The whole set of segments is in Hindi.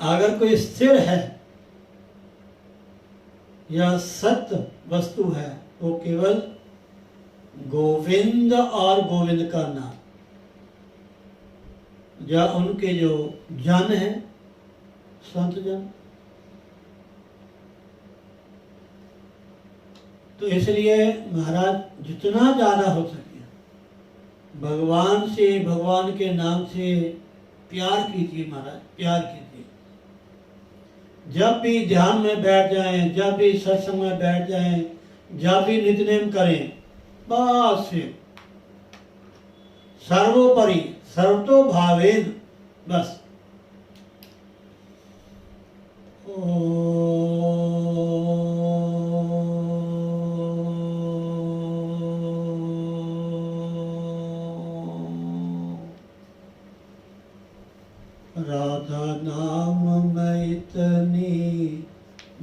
अगर कोई स्थिर है या सत्य वस्तु है वो केवल गोविंद और गोविंद का नाम, या उनके जो जन हैं संत जन। तो इसलिए महाराज जितना ज़्यादा हो सके भगवान से, भगवान के नाम से प्यार कीजिए महाराज, प्यार कीजिए। जब भी ध्यान में बैठ जाएं, जब भी सत्संग में बैठ जाएं, जब भी नित्यनेम करें, बस फिर सर्वोपरि सर्वतो भावेन, बस राधा नाम में इतनी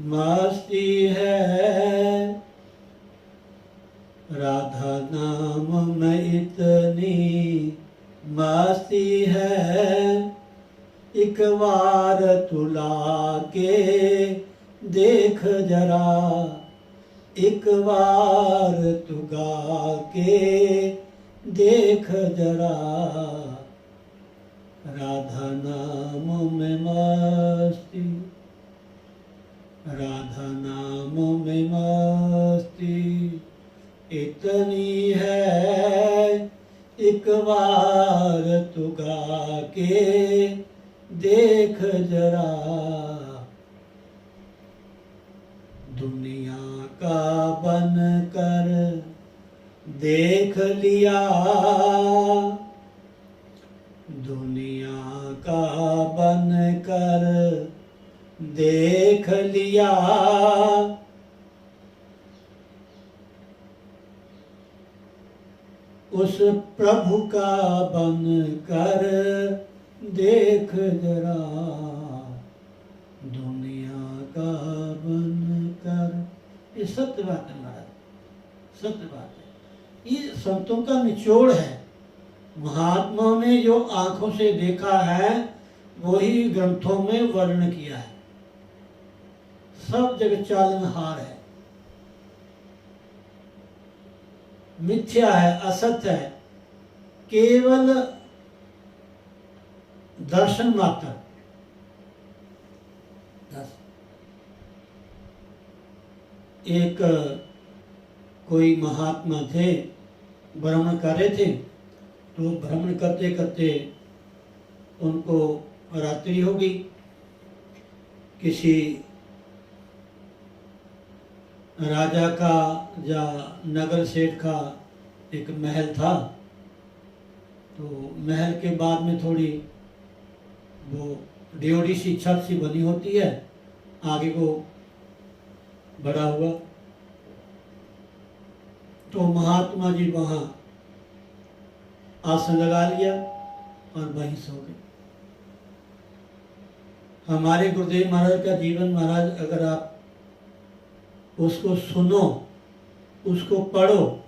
मस्ती है, राधा नाम में इतनी मस्ती है, एक बार तुला के देख जरा, एक बार तू गा के देख जरा, राधा नाम में मस्ती, राधा नाम में मस्ती इतनी है, एक बार तू गा के देख जरा, दुनिया का बन कर देख लिया, दुनिया का बन कर देख लिया, उस प्रभु का बन कर देख जरा, दुनिया का बन कर। ये सत्य बात है महाराज, सत्य बात है। ये संतों का निचोड़ है। महात्मा ने जो आंखों से देखा है वही ग्रंथों में वर्णन किया है। सब जगह चालनहार है, मिथ्या है, असत्य है, केवल दर्शन मात्र। एक कोई महात्मा थे, भ्रमण कर रहे थे, तो भ्रमण करते करते उनको रात्रि हो गई। किसी राजा का या नगर सेठ का एक महल था, तो महल के बाद में थोड़ी वो ड्योढ़ी सी छत सी बनी होती है, आगे को बड़ा हुआ। तो महात्मा जी वहाँ आसन लगा लिया और वहीं सो गए। हमारे गुरुदेव महाराज का जीवन महाराज, अगर आप उसको सुनो, उसको पढ़ो,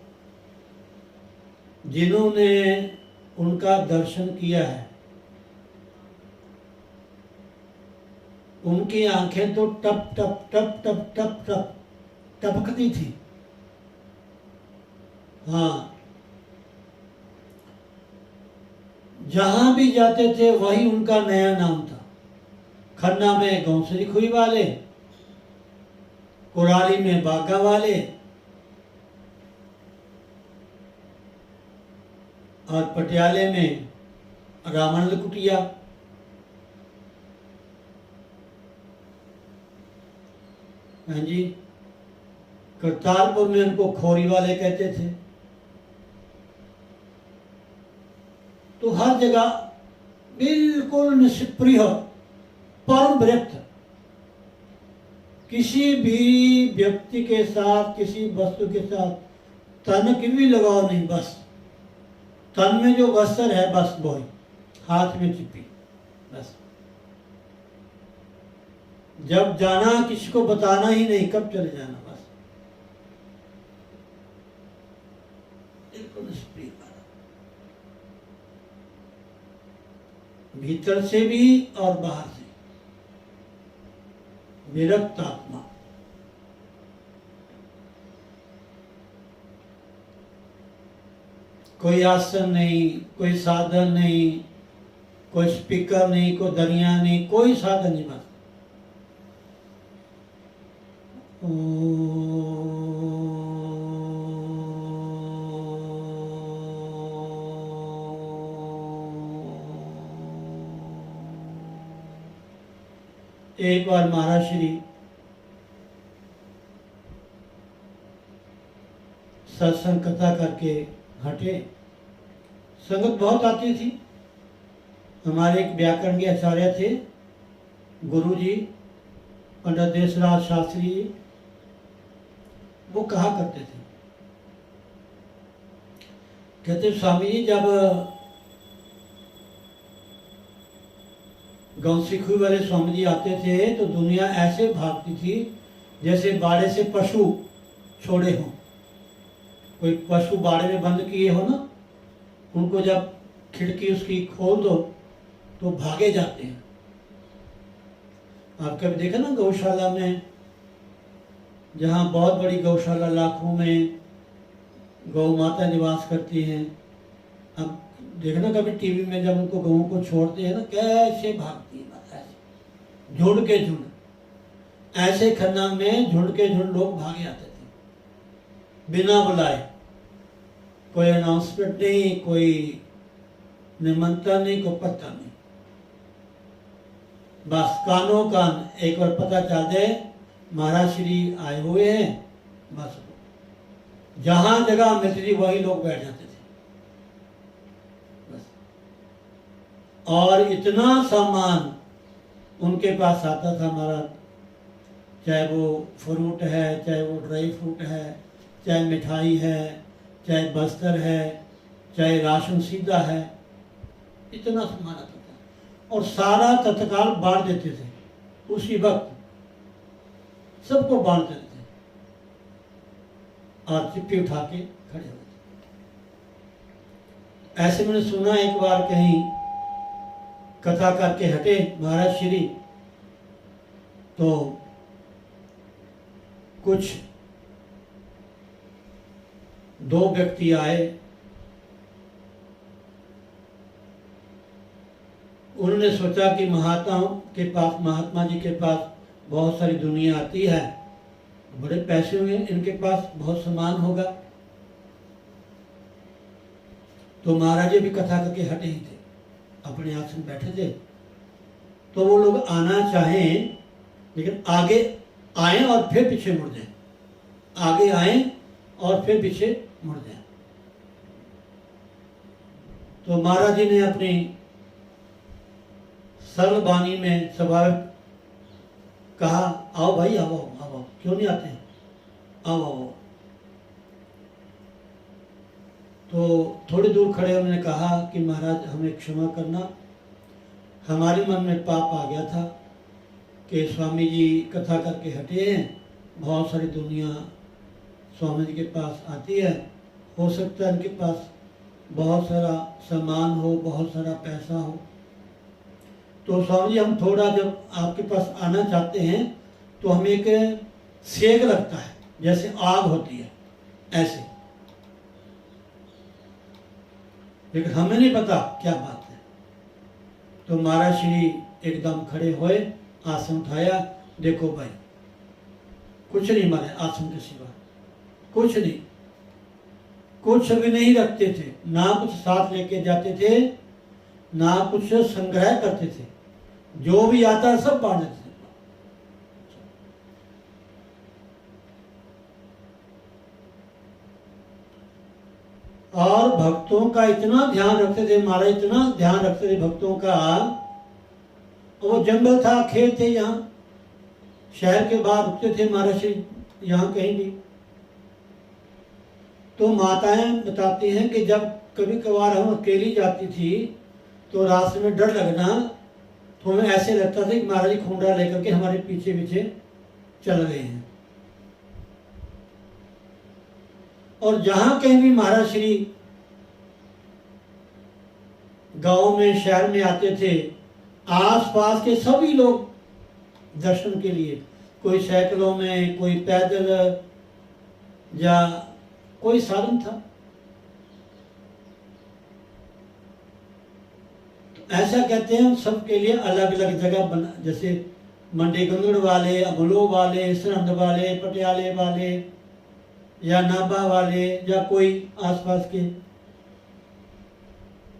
जिन्होंने उनका दर्शन किया है उनकी आंखें तो टप टप टप टप टप टप टपकती थी। हाँ, जहां भी जाते थे वही उनका नया नाम था। खन्ना में गौसरी खुई वाले, कुराली में बागा वाले, और पटियाले में रामानंद कुटिया। हाँ जी, करतारपुर में उनको खोरी वाले कहते थे। तो हर जगह बिल्कुल निष्प्रिय, परम विरक्त, किसी भी व्यक्ति के साथ, किसी वस्तु के साथ तन की भी लगाव नहीं। बस तन में जो वस्त्र है बस वही, हाथ में चिपी, बस। जब जाना किसी को बताना ही नहीं, कब चले जाना, बस। बिल्कुल निष्प्रिय, भीतर से भी और बाहर से। विरक्त आत्मा। कोई आसन नहीं, कोई साधन नहीं, कोई स्पीकर नहीं, कोई दरिया नहीं, कोई साधन नहीं, बस एक बार महाराज श्री सत्संग कथा करके हटे। संगत बहुत आती थी। हमारे एक व्याकरण के आचार्य थे, गुरु जी पंडित देशराज शास्त्री जी, वो कहा करते थे, कहते स्वामी जी जब गौसिखुई वाले स्वामी जी आते थे तो दुनिया ऐसे भागती थी जैसे बाड़े से पशु छोड़े हों। कोई पशु बाड़े में बंद किए हो ना, उनको जब खिड़की उसकी खोल दो तो भागे जाते हैं। आप कभी देखा ना गौशाला में, जहाँ बहुत बड़ी गौशाला, लाखों में गौ माता निवास करती हैं। अब देखना कभी टीवी में जब उनको गऊ को छोड़ते हैं ना, कैसे भागती है माता, ऐसे झुंड के झुंड, ऐसे खन्ना में झुंड के झुंड लोग भागे आते थे बिना बुलाए। कोई अनाउंसमेंट नहीं, कोई निमंत्रण नहीं, कोई पता नहीं, बस कानों कान एक बार पता चल जाए महाराज श्री आए हुए हैं, बस जहां जगह मिलती थी वही लोग बैठ जाते थे बस। और इतना सामान उनके पास आता था महाराज, चाहे वो फ्रूट है, चाहे वो ड्राई फ्रूट है, चाहे मिठाई है, चाहे बस्तर है, चाहे राशन सीधा है, इतना सामान आता था। और सारा तत्काल बांट देते थे, उसी वक्त सबको बांट देते थे और चिप्पी उठा के खड़े होते। ऐसे मैंने सुना एक बार कहीं कथा करके हटे महाराज श्री, तो कुछ दो व्यक्ति आए, उन्होंने सोचा कि महात्मा जी के पास बहुत सारी दुनिया आती है, बड़े पैसे होंगे, इनके पास बहुत सामान होगा। तो महाराज जी भी कथा करके हटे ही थे, अपने आसन बैठे थे। तो वो लोग आना चाहें लेकिन आगे आए और फिर पीछे मुड़ जाए, आगे आए और फिर पीछे मुड़ जाए। तो महाराज जी ने अपनी सरल वाणी में स्वाभाविक कहा, आओ भाई, आओ आओ आओ, क्यों नहीं आते हैं, आओ आओ। तो थोड़ी दूर खड़े उन्होंने कहा कि महाराज हमें क्षमा करना, हमारे मन में पाप आ गया था कि स्वामी जी कथा करके हटे हैं, बहुत सारी दुनिया स्वामी जी के पास आती है, हो सकता है इनके पास बहुत सारा सामान हो, बहुत सारा पैसा हो। तो स्वामी जी हम थोड़ा जब आपके पास आना चाहते हैं तो हमें एक सेक लगता है, जैसे आग होती है ऐसे, लेकिन हमें नहीं पता क्या बात है। तो महाराज श्री एकदम खड़े हुए, आसन उठाया, देखो भाई कुछ नहीं मारे आसन के सिवा, कुछ नहीं, कुछ भी नहीं रखते थे, ना कुछ साथ लेके जाते थे, ना कुछ संग्रह करते थे, जो भी आता सब बांट देते थे। और भक्तों का इतना ध्यान रखते थे महाराज, इतना ध्यान रखते थे भक्तों का। वो जंगल था, खेत थे, यहाँ शहर के बाहर रुकते थे महाराज श्री, यहाँ कहीं भी। तो माताएं बताती हैं कि जब कभी कभार हम अकेली जाती थी तो रास्ते में डर लगना, तो हमें ऐसे लगता था कि महाराज जी खूंडा लेकर के हमारे पीछे पीछे चल रहे हैं। और जहां कहीं भी महाराज श्री गांव में, शहर में आते थे, आसपास के सभी लोग दर्शन के लिए कोई साइकिलों में, कोई पैदल, या कोई साधन था। तो ऐसा कहते हैं सबके लिए अलग अलग जगह बना, जैसे मंडी गंगड़ वाले, अमलो वाले, सरहंद वाले, पटियाले वाले, या नाभा वाले, या कोई आसपास के,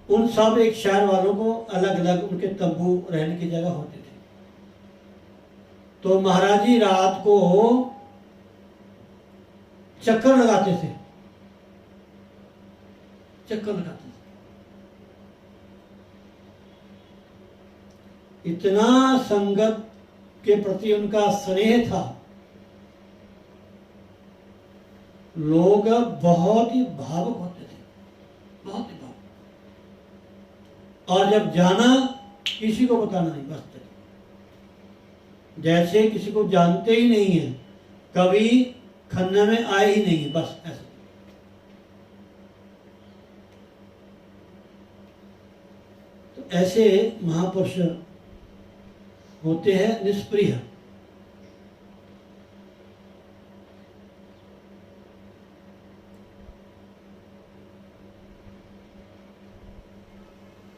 उन सब एक शहर वालों को अलग अलग उनके तंबू रहने की जगह होते थे। तो महाराज जी रात को चक्कर लगाते थे, चक्कर लगाते थे। इतना संगत के प्रति उनका स्नेह था, लोग बहुत ही भावुक होते थे, बहुत ही भावुक। और जब जाना किसी को बताना नहीं, बस जैसे किसी को जानते ही नहीं है, कभी खन्ना में आए ही नहीं है, बस ऐसा। तो ऐसे महापुरुष होते हैं निष्प्रिय।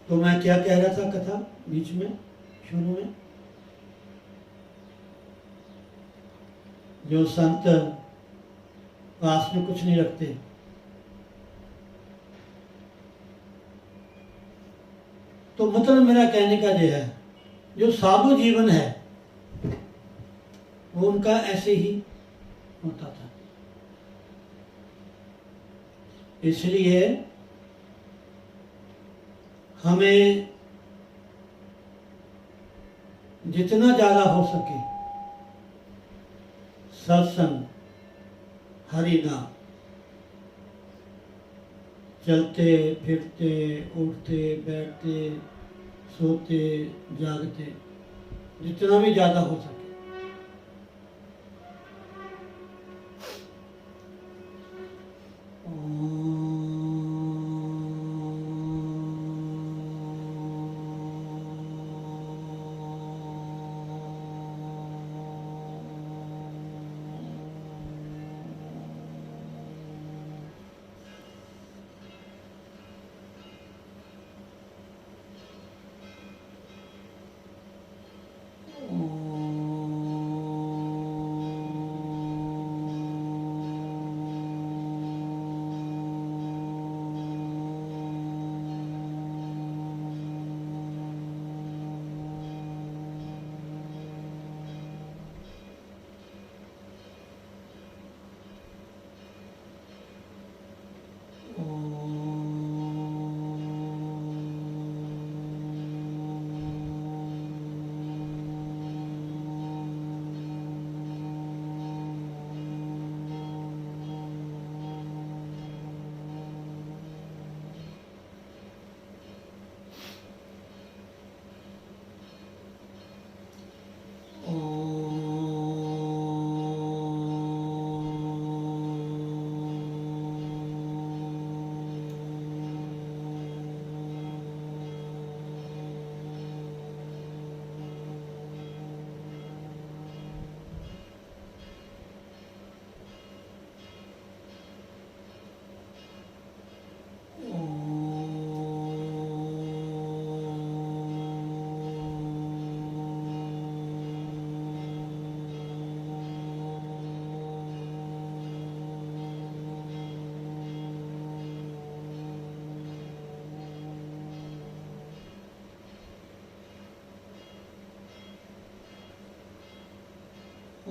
तो मैं क्या कह रहा था कथा बीच में, शुरू में, जो संत पास में कुछ नहीं रखते, तो मतलब मेरा कहने का यह है, जो साधु जीवन है वो उनका ऐसे ही होता था। इसलिए हमें जितना ज्यादा हो सके सत्संग, हरि नाम, चलते फिरते, उठते बैठते, सोते जागते, जितना भी ज्यादा हो सके।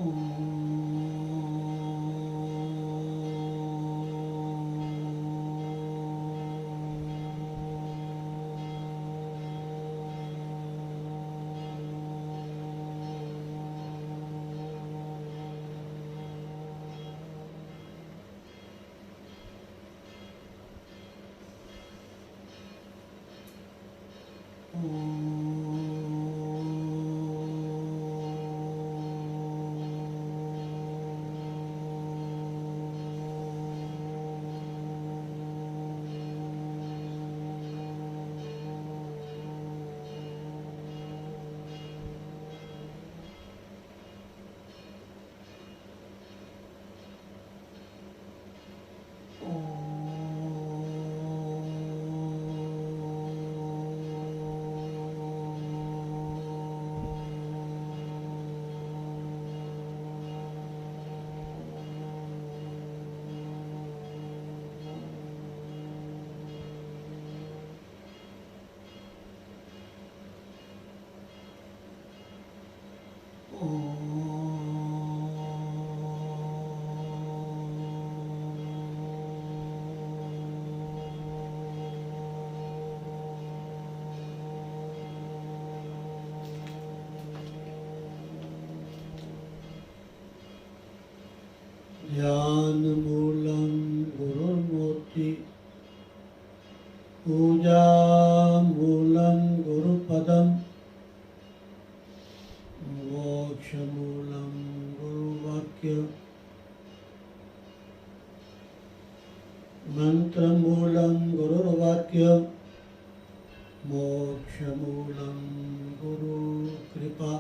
ओम। ध्यान मूलम गुरुर्मूर्ति पूजा मूलम गुरुपदम मोक्ष मूलम गुरुवाक्य मंत्र मूलम गुरुर्वाक्य मोक्ष मूलम गुरु कृपा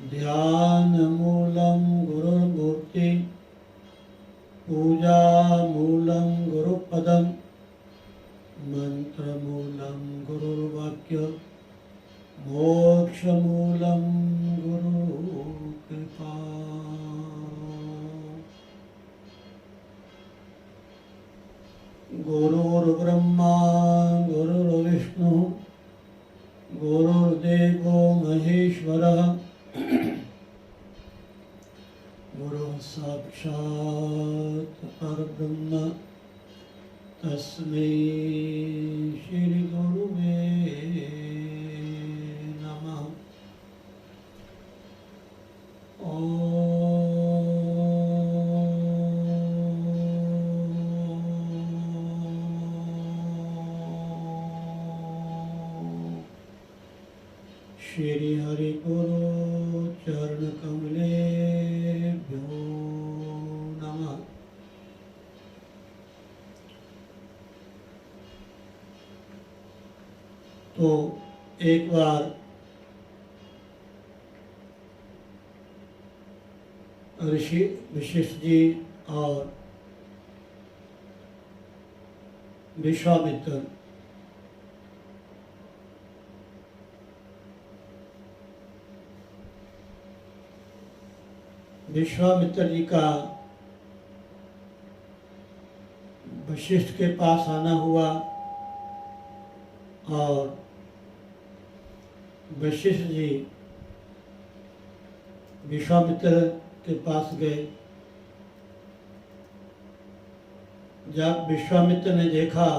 ध्यान मूलम गुरुर्मूर्ति पूजा मूलम गुरुपदम मंत्र मूलम गुरुर्वाक्य मोक्ष मूलम गुरु कृपा। गुरुर्ब्रह्मा गुरुर्विष्णु गुरुर्देवो महेश्वरः गुरु साक्षात् परब्रह्म तस्मै श्री गुरुवे नमः। श्री हरि गुरु चरण कमलेभ्यो नमः। तो एक बार ऋषि वशिष्ठ जी और विश्वामित्र जी का वशिष्ठ के पास आना हुआ और वशिष्ठ जी विश्वामित्र के पास गए। जब विश्वामित्र ने देखा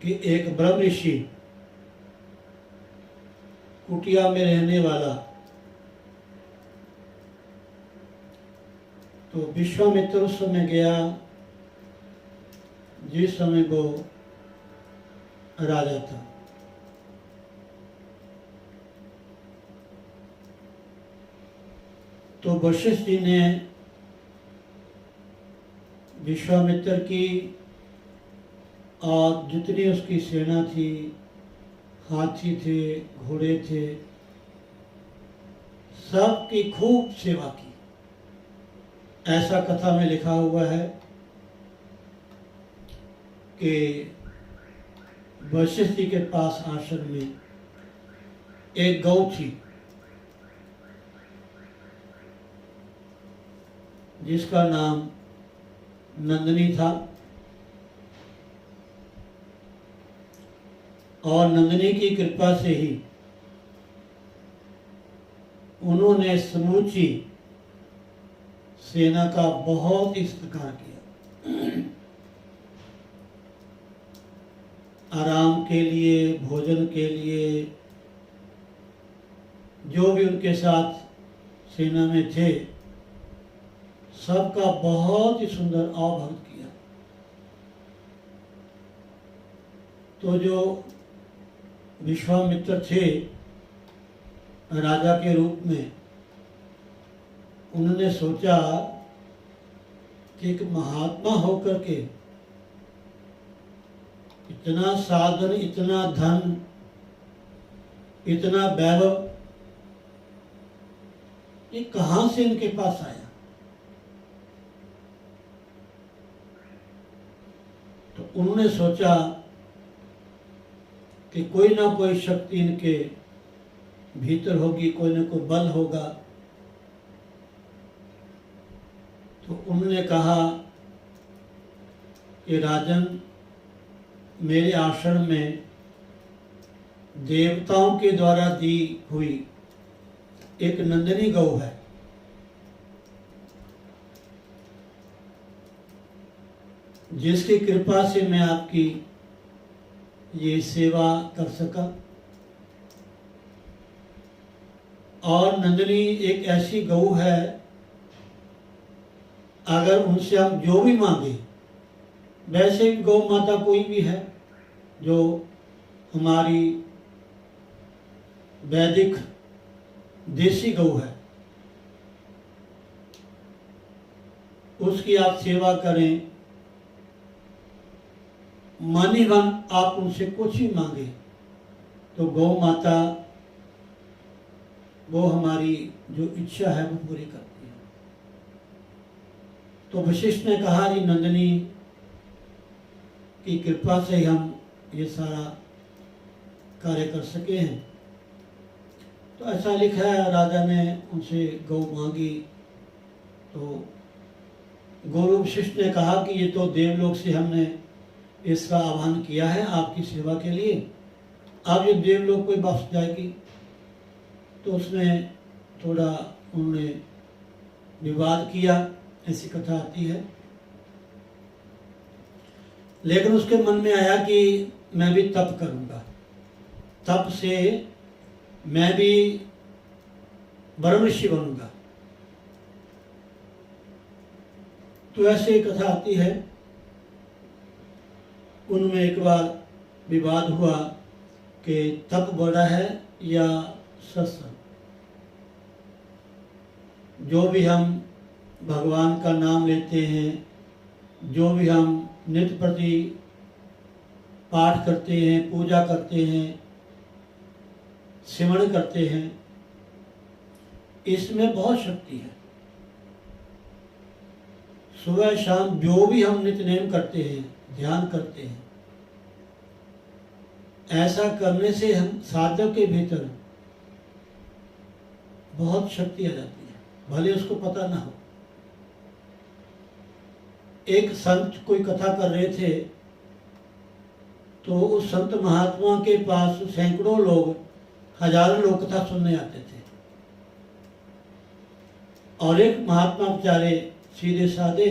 कि एक ब्रह्म ऋषि कुटिया में रहने वाला, तो विश्वामित्र उस समय गया जिस समय वो राजा था। तो वशिष्ठ जी ने विश्वामित्र की और जितनी उसकी सेना थी, हाथी थे, घोड़े थे, सबकी खूब सेवा की। ऐसा कथा में लिखा हुआ है कि वशिष्ठ जी के पास आश्रम में एक गौ थी जिसका नाम नंदिनी था, और नंदिनी की कृपा से ही उन्होंने समूची सेना का बहुत ही सत्कार किया। आराम के लिए, भोजन के लिए, जो भी उनके साथ सेना में थे, सबका बहुत ही सुंदर आवभगत किया। तो जो विश्वामित्र थे राजा के रूप में, उन्होंने सोचा कि एक महात्मा होकर के इतना साधन, इतना धन, इतना वैभव, ये कहाँ से इनके पास आया। तो उन्होंने सोचा कि कोई ना कोई शक्ति इनके भीतर होगी, कोई ना कोई बल होगा। तो उन्होंने कहा कि राजन, मेरे आश्रम में देवताओं के द्वारा दी हुई एक नंदिनी गौ है, जिसकी कृपा से मैं आपकी ये सेवा कर सका। और नंदिनी एक ऐसी गऊ है, अगर उनसे हम जो भी मांगे, वैसे भी गौ माता कोई भी है जो हमारी वैदिक देसी गऊ है, उसकी आप सेवा करें, मन ही मन आप उनसे कुछ ही मांगे तो गौ माता वो हमारी जो इच्छा है वो पूरी करती है। तो वशिष्ठ ने कहा जी नंदिनी की कृपा से हम ये सारा कार्य कर सके हैं। तो ऐसा लिखा है, राजा ने उनसे गौ मांगी तो गुरु वशिष्ठ ने कहा कि ये तो देवलोक से हमने इसका आह्वान किया है आपकी सेवा के लिए, अब ये देवलोक कोई वापस जाएगी। तो उसने थोड़ा उन्होंने विवाद किया, ऐसी कथा आती है। लेकिन उसके मन में आया कि मैं भी तप करूंगा, तप से मैं भी ब्रह्म ऋषि बनूंगा। तो ऐसे ही कथा आती है। उनमें एक बार विवाद हुआ कि तप बड़ा है या सत्संग। जो भी हम भगवान का नाम लेते हैं, जो भी हम नित्य प्रति पाठ करते हैं, पूजा करते हैं, सिमरण करते हैं, इसमें बहुत शक्ति है। सुबह शाम जो भी हम नित्य नेम करते हैं, ध्यान करते हैं, ऐसा करने से हम साधक के भीतर बहुत शक्ति आ जाती है, भले उसको पता ना हो। एक संत कोई कथा कर रहे थे तो उस संत महात्मा के पास सैकड़ों लोग, हजारों लोग कथा सुनने आते थे। और एक महात्मा बेचारे सीधे साधे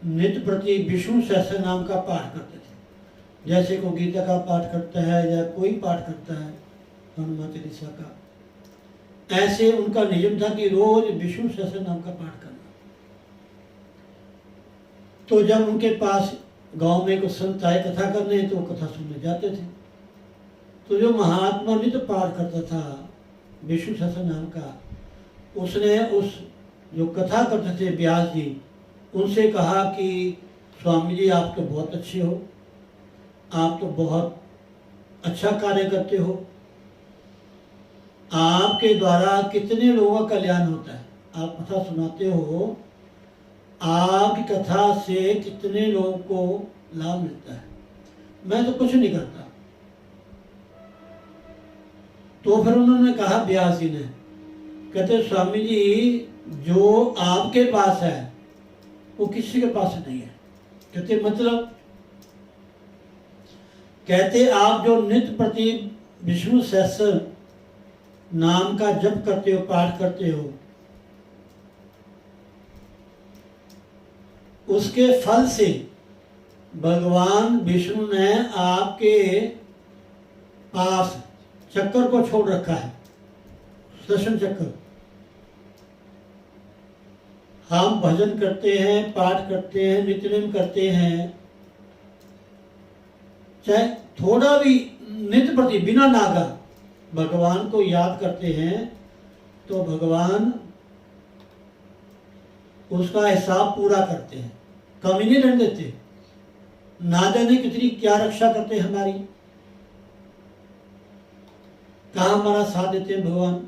नित्य प्रति विष्णु सहस्त्र नाम का पाठ करते थे। जैसे को गीता का पाठ करता है या कोई पाठ करता है हनुमान चालीसा का, ऐसे उनका नियम था कि रोज विष्णु सहस्त्र नाम का पाठ करना। तो जब उनके पास गांव में कुछ संत आए कथा करने तो कथा सुनने जाते थे। तो जो महात्मा नित्य पाठ करता था विष्णु सहस्त्र नाम का, उसने उस जो कथा करते थे व्यास जी, उनसे कहा कि स्वामी जी आप तो बहुत अच्छे हो, आप तो बहुत अच्छा कार्य करते हो, आपके द्वारा कितने लोगों का कल्याण होता है, आप कथा सुनाते हो, आपकी कथा से कितने लोगों को लाभ मिलता है, मैं तो कुछ नहीं करता। तो फिर उन्होंने कहा व्यास जी ने, कहते स्वामी जी जो आपके पास है वो किसी के पास नहीं है। कहते मतलब, कहते आप जो नित्य प्रति विष्णु सहस्त्र नाम का जप करते हो, पाठ करते हो, उसके फल से भगवान विष्णु ने आपके पास चक्कर को छोड़ रखा है, सुदर्शन चक्र। हम भजन करते हैं, पाठ करते हैं, नित्यनेम करते हैं, चाहे थोड़ा भी नित्य प्रति बिना नागा भगवान को याद करते हैं तो भगवान उसका हिसाब पूरा करते हैं, कमी नहीं रहने देते। ना जाने कितनी क्या रक्षा करते हैं हमारी, कहाँ हमारा साथ देते हैं भगवान।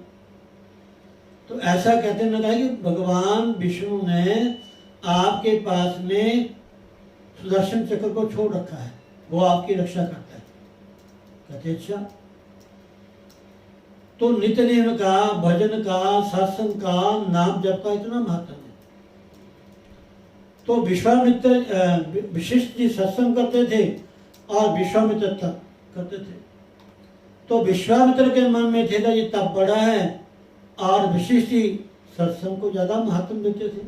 तो ऐसा कहते हैं ना कि भगवान विष्णु ने आपके पास में सुदर्शन चक्र को छोड़ रखा है, वो आपकी रक्षा करता है। कहते अच्छा, तो नित्य नेम का, भजन का, सत्संग का, नाम जप का इतना महत्व है। तो विश्वामित्र वशिष्ठ जी सत्संग करते थे और विश्वामित्र तप करते थे। तो विश्वामित्र के मन में थे ये तप बड़ा है, और वशिष्ठ जी सत्संग को ज्यादा महत्व देते थे।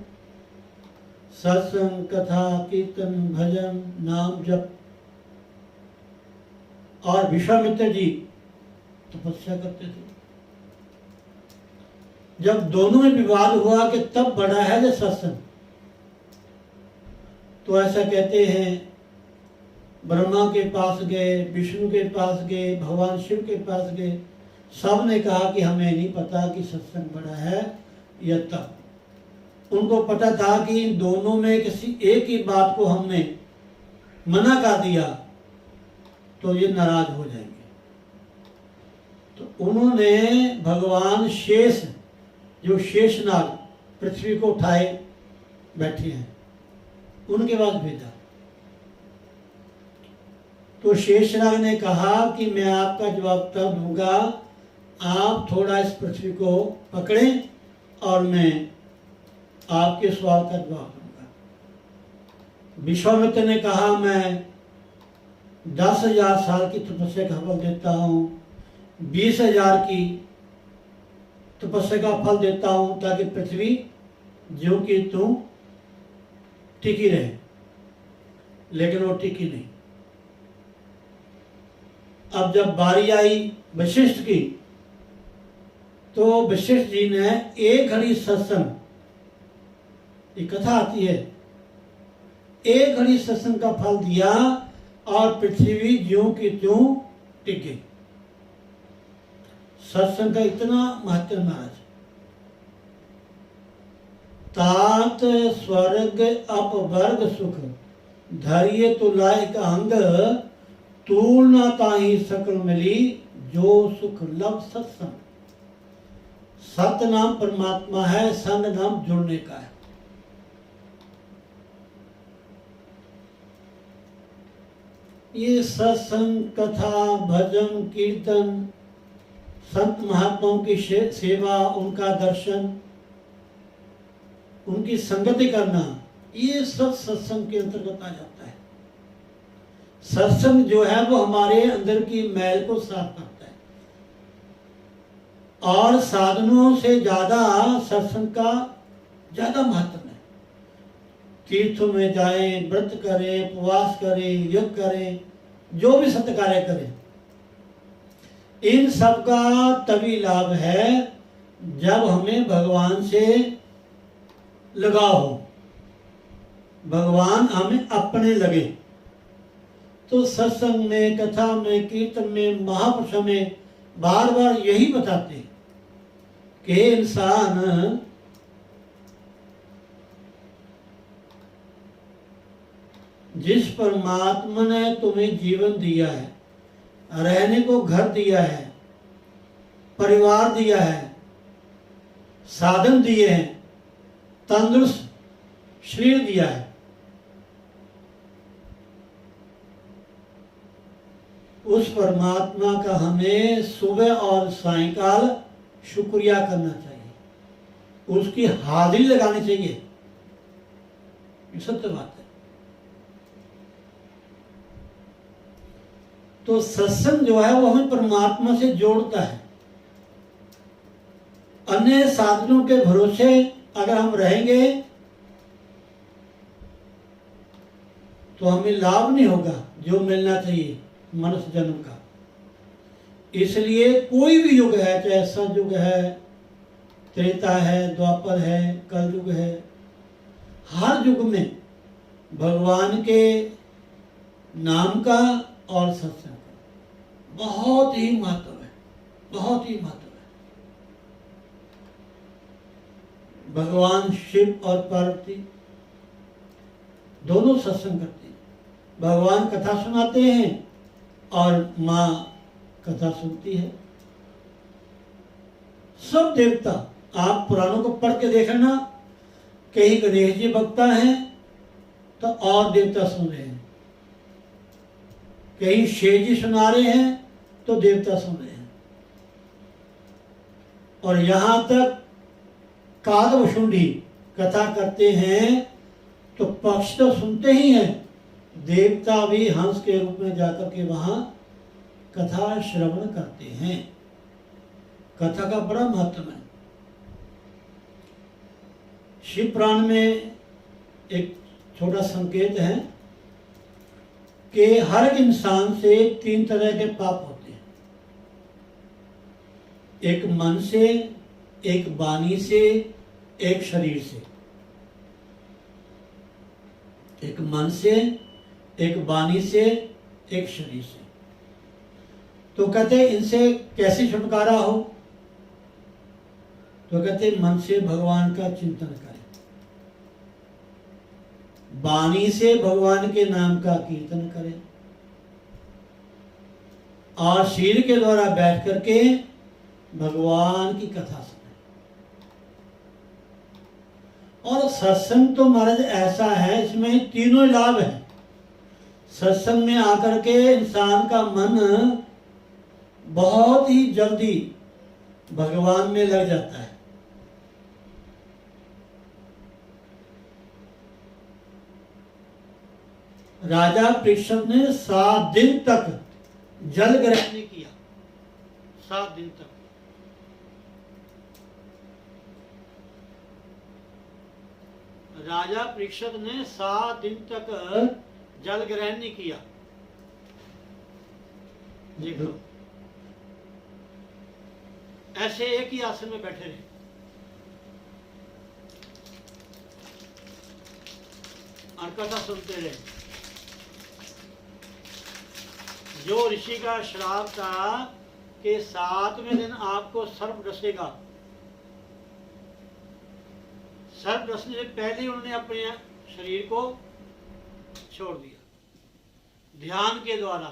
सत्संग, कथा, कीर्तन, भजन, नाम जप। और विश्वामित्र जी तपस्या करते थे। जब दोनों में विवाद हुआ कि तब बड़ा है जो सत्संग। तो ऐसा कहते हैं, ब्रह्मा के पास गए, विष्णु के पास गए, भगवान शिव के पास गए, सब ने कहा कि हमें नहीं पता कि सत्संग बड़ा है या तब। उनको पता था कि इन दोनों में किसी एक ही बात को हमने मना कर दिया तो ये नाराज हो जाएंगे। तो उन्होंने भगवान शेष, जो शेषनाग पृथ्वी को उठाए बैठे हैं, उनके पास भेजा। तो शेषनाग ने कहा कि मैं आपका जवाब तब दूंगा, आप थोड़ा इस पृथ्वी को पकड़ें और मैं आपके सवाल का जवाब दूंगा। विश्वामित्र ने कहा, मैं 10,000 साल की तपस्या का फल देता हूँ, 20,000 की तपस्या का फल देता हूँ, ताकि पृथ्वी ज्यों की त्यों टिकी रहे। लेकिन वो टिकी नहीं। अब जब बारी आई वशिष्ठ की, तो वशिष्ठ जी ने एक घड़ी सत्संग, ये कथा आती है, एक घड़ी सत्संग का फल दिया और पृथ्वी ज्यों की त्यों टिक गई। सत्संग का इतना महत्व महाराज। तात स्वर्ग अपवर्ग सुख, धैर्य तुलाय का अंग, तूल न ताहि सकल मिली, जो सुख लव सत्संग। सत नाम परमात्मा है, संग नाम जुड़ने का है। ये सत्संग, कथा, भजन, कीर्तन, संत महात्माओं की सेवा, उनका दर्शन, उनकी संगति करना, ये सब सत्संग के अंतर्गत आ जाता है। सत्संग जो है वो हमारे अंदर की मैल को साफ करता है। और साधनों से ज्यादा सत्संग का ज्यादा महत्व है। तीर्थों में जाएं, व्रत करें, उपवास करें, यज्ञ करें, जो भी सत्य कार्य करें, इन सब का तभी लाभ है जब हमें भगवान से लगाव हो, भगवान हमें अपने लगे। तो सत्संग में, कथा में, कीर्तन में, महापुरुष में बार बार यही बताते हैं कि इंसान जिस परमात्मा ने तुम्हें जीवन दिया है, रहने को घर दिया है, परिवार दिया है, साधन दिए हैं, तंदुरुस्त शरीर दिया है, उस परमात्मा का हमें सुबह और सायंकाल शुक्रिया करना चाहिए, उसकी हाजिरी लगानी चाहिए। ये सत्य बात है। तो सत्संग जो है वो हमें परमात्मा से जोड़ता है। अन्य साधनों के भरोसे अगर हम रहेंगे तो हमें लाभ नहीं होगा जो मिलना चाहिए मनुष्य जन्म का। इसलिए कोई भी युग है, चाहे सतयुग है, त्रेता है, द्वापर है, कलयुग है, हर युग में भगवान के नाम का और सत्संग का बहुत ही महत्व है, बहुत ही महत्व है। भगवान शिव और पार्वती दोनों सत्संग करते हैं। भगवान कथा सुनाते हैं और माँ कथा सुनती है। सब देवता, आप पुराणों को पढ़ के देखना, कहीं गणेश जी बकता हैं तो और देवता सुन रहे हैं, कहीं शेर जी सुना रहे हैं तो देवता सुन रहे हैं, और यहां तक कागभुषुंडी कथा करते हैं तो पक्ष तो सुनते ही हैं, देवता भी हंस के रूप में जाकर के वहां कथा श्रवण करते हैं। कथा का बड़ा महत्व है। शिव पुराण में एक छोटा संकेत है कि हर इंसान से 3 तरह के पाप होते हैं। एक मन से, एक वाणी से, एक शरीर से, एक मन से, एक वाणी से, एक शरीर से। तो कहते इनसे कैसे छुटकारा हो? तो कहते मन से भगवान का चिंतन करें, वाणी से भगवान के नाम का कीर्तन करें, और शरीर के द्वारा बैठ करके भगवान की कथा सुने। और सत्संग तो महाराज ऐसा है, इसमें तीनों लाभ हैं। सत्संग में आकर के इंसान का मन बहुत ही जल्दी भगवान में लग जाता है। राजा परीक्षित ने 7 दिन तक जल ग्रहण नहीं किया। 7 दिन तक। राजा परीक्षित ने 7 दिन तक जल ग्रहण नहीं किया। देखो, ऐसे एक ही आसन में बैठे रहे। और कथा सुनते रहे। जो ऋषि का श्राप था कि 7वें दिन आपको सर्प डसेगा, सर्प डसने से पहले ही उन्होंने अपने शरीर को छोड़ दिया। ध्यान के द्वारा,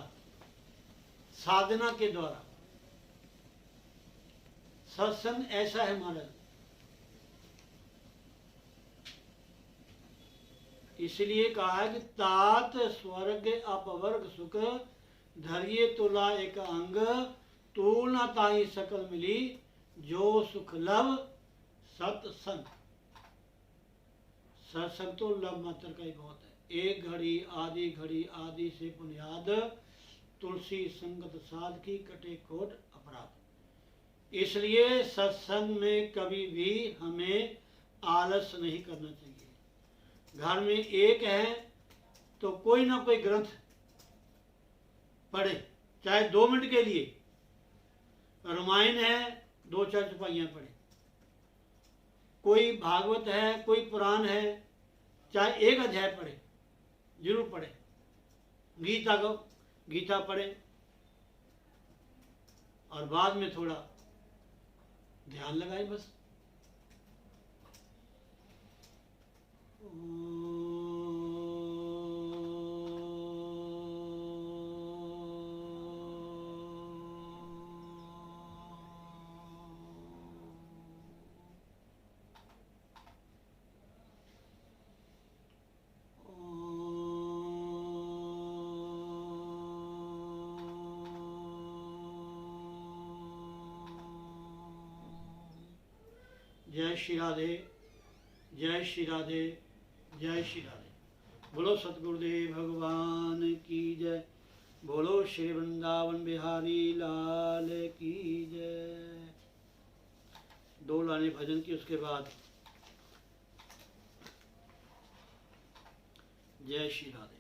साधना के द्वारा। सत्संग ऐसा है महाराज। इसलिए कहा है कि तात स्वर्ग अपवर्ग सुख धरिये तुला एक अंग, तूल न ताई सकल मिली, जो सुख लव सत्संग। सत्संग तो लव मात्र का ही बहुत है। एक घड़ी आधी घड़ी आदि से बुनियाद, तुलसी संगत साध की कटे कोट अपराध। इसलिए सत्संग में कभी भी हमें आलस नहीं करना चाहिए। घर में एक है तो कोई ना कोई ग्रंथ पढ़े, चाहे 2 मिनट के लिए। रामायण है, 2-4 चौपाइयाँ पढ़े। कोई भागवत है, कोई पुराण है, चाहे 1 अध्याय पढ़े, जरूर पढ़े। गीता पढ़े, और बाद में थोड़ा ध्यान लगाए बस। जय श्री राधे, जय श्री राधे, जय श्री राधे। बोलो सतगुरुदेव भगवान की जय। बोलो श्री वृंदावन बिहारी लाल की जय। 2 लाने भजन की, उसके बाद जय श्री राधे।